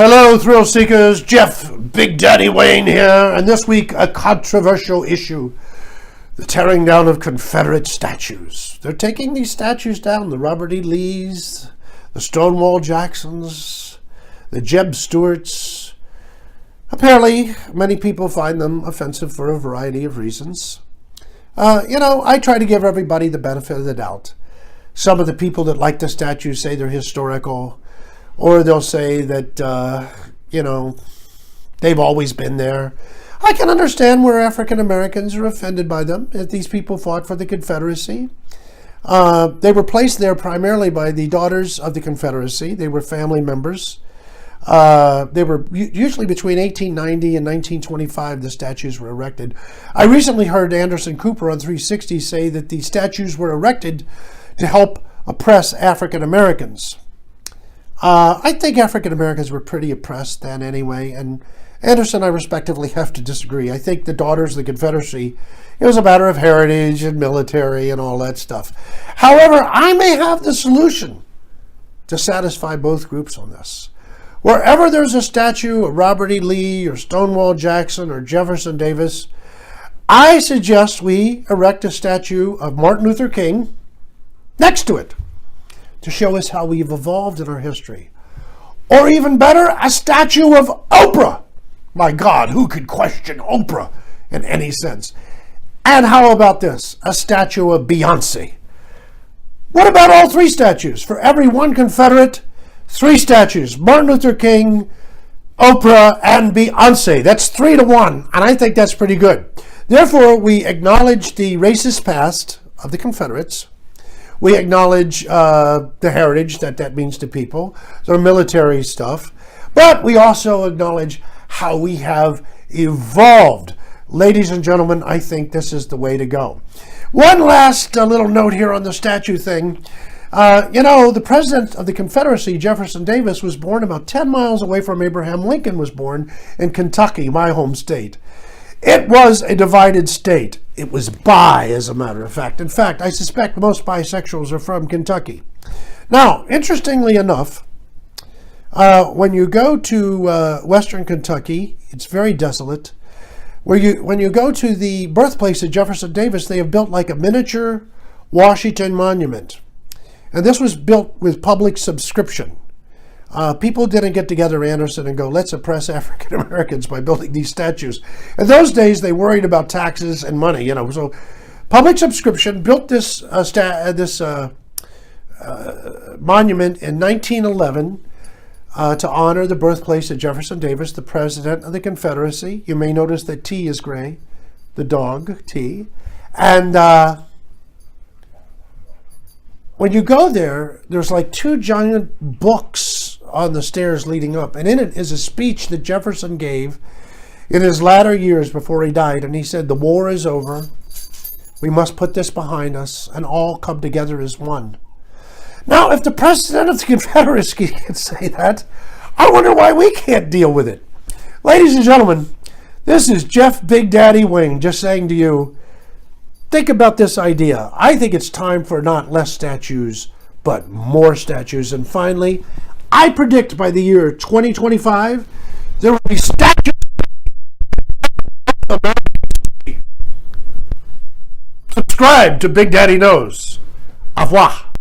Hello, thrill seekers. Jeff Big Daddy Wayne here, and this week a controversial issue: the tearing down of Confederate statues. They're taking these statues down: the Robert E. Lees, the Stonewall Jacksons, the Jeb Stuarts. Apparently, many people find them offensive for a variety of reasons. I try to give everybody the benefit of the doubt. Some of the people that like the statues say they're historical, or they'll say that, they've always been there. I can understand where African Americans are offended by them, if these people fought for the Confederacy. They were placed there primarily by the Daughters of the Confederacy. They were family members. They were usually between 1890 and 1925, the statues were erected. I recently heard Anderson Cooper on 360 say that the statues were erected to help oppress African Americans. I think African Americans were pretty oppressed then anyway, and Anderson and I respectively have to disagree. I think the Daughters of the Confederacy, it was a matter of heritage and military and all that stuff. However, I may have the solution to satisfy both groups on this. Wherever there's a statue of Robert E. Lee or Stonewall Jackson or Jefferson Davis, I suggest we erect a statue of Martin Luther King next to it, to show us how we've evolved in our history. Or even better, a statue of Oprah. My God, who could question Oprah in any sense? And how about this? A statue of Beyonce. What about all three statues? For every one Confederate, three statues: Martin Luther King, Oprah, and Beyonce. That's 3-1, and I think that's pretty good. Therefore, we acknowledge the racist past of the Confederates. We acknowledge the heritage that means to people, the military stuff, but we also acknowledge how we have evolved. Ladies and gentlemen, I think this is the way to go. One last little note here on the statue thing. The president of the Confederacy, Jefferson Davis, was born about 10 miles away from Abraham Lincoln was born in Kentucky, my home state. It was a divided state. It was bi, as a matter of fact. In fact, I suspect most bisexuals are from Kentucky. Now, interestingly enough, when you go to western Kentucky, it's very desolate. When you go to the birthplace of Jefferson Davis, they have built like a miniature Washington monument. And this was built with public subscription. People didn't get together, Anderson, and go, let's oppress African Americans by building these statues. In those days, they worried about taxes and money, So public subscription built this monument in 1911 to honor the birthplace of Jefferson Davis, the president of the Confederacy. You may notice that T is gray, the dog, T. And when you go there, there's like two giant books on the stairs leading up, and in it is a speech that Jefferson gave in his latter years before he died, and he said, the war is over, we must put this behind us and all come together as one. Now, if the president of the Confederacy can say that, I wonder why we can't deal with it. Ladies and gentlemen, this is Jeff Big Daddy Wing just saying to you, think about this idea. I think it's time for not less statues, but more statues. And finally, I predict by the year 2025, there will be statues. Subscribe to Big Daddy Knows. Au revoir.